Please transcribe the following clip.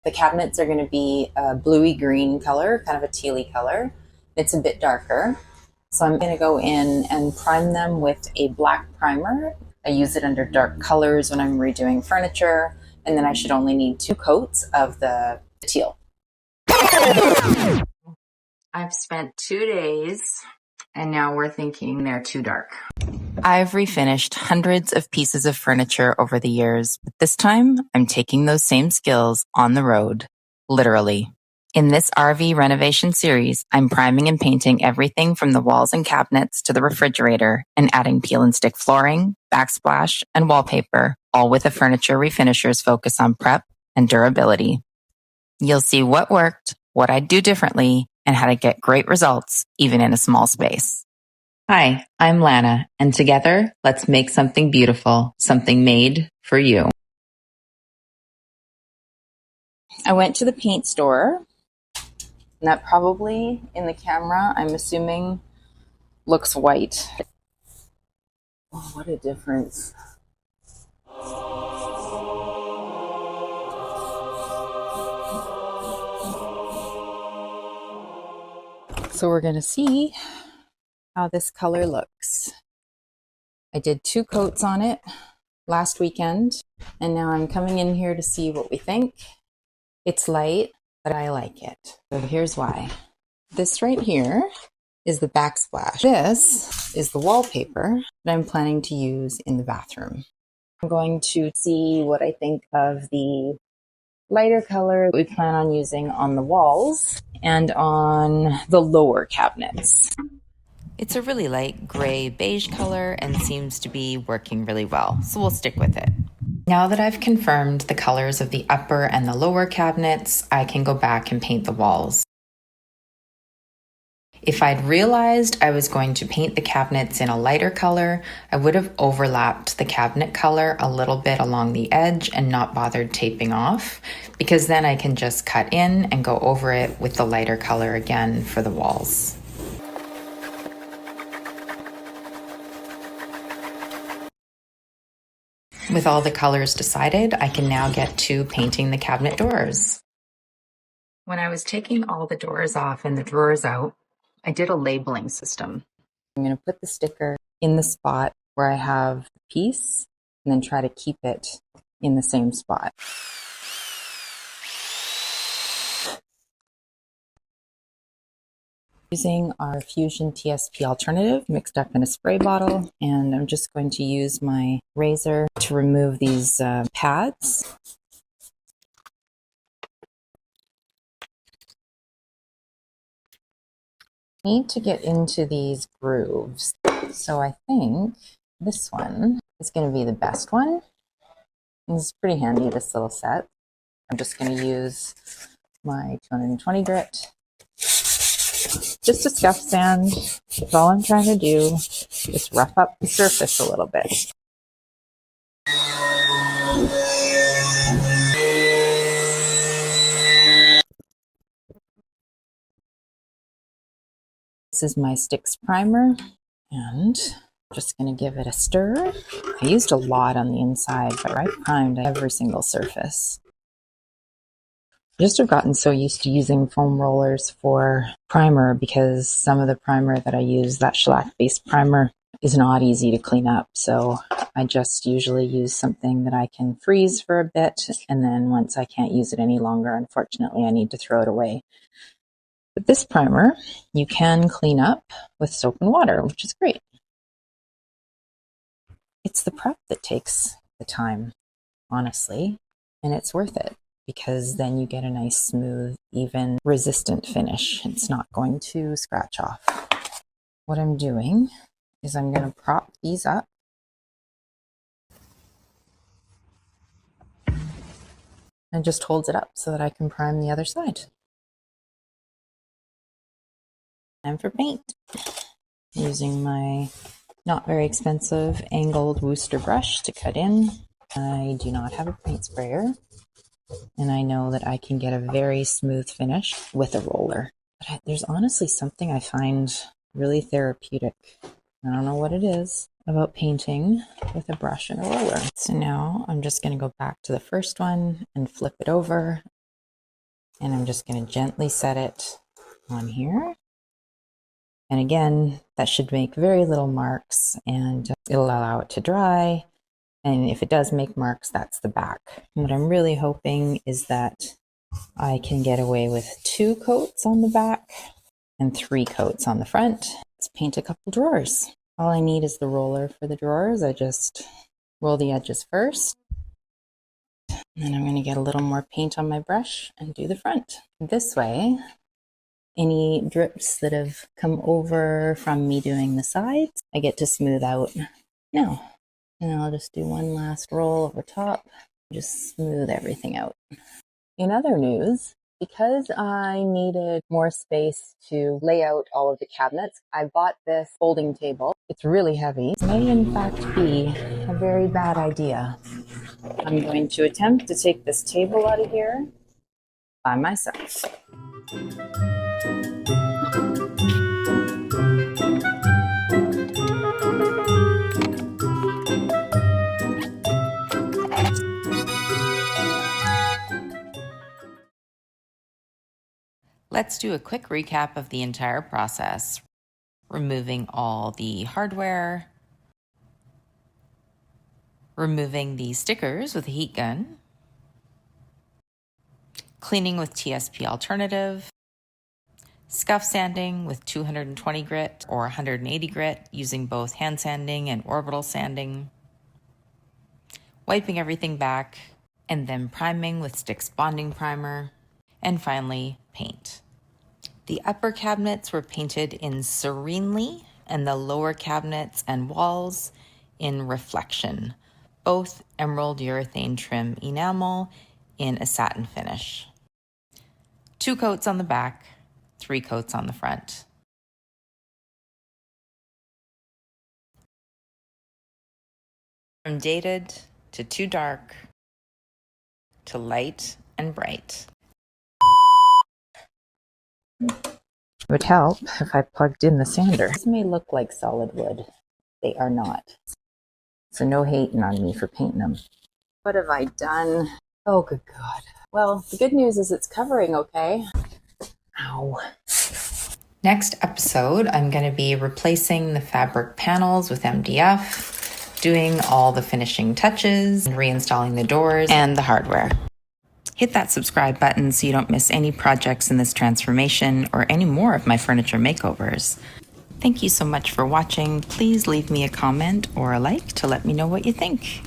The cabinets are going to be a bluey green color, kind of a tealy color. It's a bit darker. So I'm going to go in and prime them with a black primer. I use it under dark colors when I'm redoing furniture, and then I should only need 2 coats of the teal. I've spent 2 days and now we're thinking they're too dark. I've refinished hundreds of pieces of furniture over the years, but this time I'm taking those same skills on the road, literally. In this RV renovation series, I'm priming and painting everything from the walls and cabinets to the refrigerator and adding peel and stick flooring, backsplash, and wallpaper, all with a furniture refinisher's focus on prep and durability. You'll see what worked, what I'd do differently, and how to get great results even in a small space. Hi, I'm Lana, and together, let's make something beautiful, something made for you. I went to the paint store, and that probably, in the camera, I'm assuming, looks white. Oh, what a difference. So we're going to see how this color looks. I did 2 coats on it last weekend, and now I'm coming in here to see what we think. It's light, but I like it. So here's why. This right here is the backsplash. This is the wallpaper that I'm planning to use in the bathroom. I'm going to see what I think of the lighter color we plan on using on the walls and on the lower cabinets. It's a really light gray beige color and seems to be working really well, so we'll stick with it. Now that I've confirmed the colors of the upper and the lower cabinets, I can go back and paint the walls. If I'd realized I was going to paint the cabinets in a lighter color, I would have overlapped the cabinet color a little bit along the edge and not bothered taping off, because then I can just cut in and go over it with the lighter color again for the walls. With all the colors decided, I can now get to painting the cabinet doors. When I was taking all the doors off and the drawers out, I did a labeling system. I'm going to put the sticker in the spot where I have the piece and then try to keep it in the same spot. Using our Fusion TSP alternative mixed up in a spray bottle, and I'm just going to use my razor to remove these pads. Need to get into these grooves, so I think this one is going to be the best one. It's pretty handy, this little set. I'm just going to use my 220 grit, just a scuff sand. That's all I'm trying to do, just rough up the surface a little bit. This is my STIX primer, and I'm just going to give it a stir. I used a lot on the inside, but I primed every single surface. I just have gotten so used to using foam rollers for primer because some of the primer that I use, that shellac-based primer, is not easy to clean up. So I just usually use something that I can freeze for a bit, and then once I can't use it any longer, unfortunately, I need to throw it away. But this primer, you can clean up with soap and water, which is great. It's the prep that takes the time, honestly, and it's worth it because then you get a nice, smooth, even, resistant finish. It's not going to scratch off. What I'm doing is I'm going to prop these up. And just holds it up so that I can prime the other side. Time for paint. Using my not very expensive angled Wooster brush to cut in. I do not have a paint sprayer, and I know that I can get a very smooth finish with a roller. But there's honestly something I find really therapeutic. I don't know what it is about painting with a brush and a roller. So now I'm just going to go back to the first one and flip it over And I'm just going to gently set it on here. And again, that should make very little marks, and it'll allow it to dry. And if it does make marks, that's the back. And what I'm really hoping is that I can get away with 2 coats on the back and 3 coats on the front. Let's paint a couple drawers. All I need is the roller for the drawers. I just roll the edges first. And then I'm going to get a little more paint on my brush and do the front. This way, any drips that have come over from me doing the sides, I get to smooth out now. And I'll just do one last roll over top, just smooth everything out. In other news, because I needed more space to lay out all of the cabinets, I bought this folding table. It's really heavy. It may in fact be a very bad idea. I'm going to attempt to take this table out of here by myself. Let's do a quick recap of the entire process. Removing all the hardware, removing the stickers with a heat gun, cleaning with TSP alternative, scuff sanding with 220 grit or 180 grit using both hand sanding and orbital sanding, wiping everything back, and then priming with STIX bonding primer, and finally paint. The upper cabinets were painted in Serenely and the lower cabinets and walls in Reflection, both emerald urethane trim enamel in a satin finish. 2 coats on the back, 3 coats on the front. From dated to too dark to light and bright. It would help if I plugged in the sander. This may look like solid wood. They are not. So no hating on me for painting them. What have I done? Oh, good God. Well, the good news is it's covering okay. Ow. Next episode, I'm going to be replacing the fabric panels with MDF, doing all the finishing touches, and reinstalling the doors and the hardware. Hit that subscribe button so you don't miss any projects in this transformation or any more of my furniture makeovers. Thank you so much for watching. Please leave me a comment or a like to let me know what you think.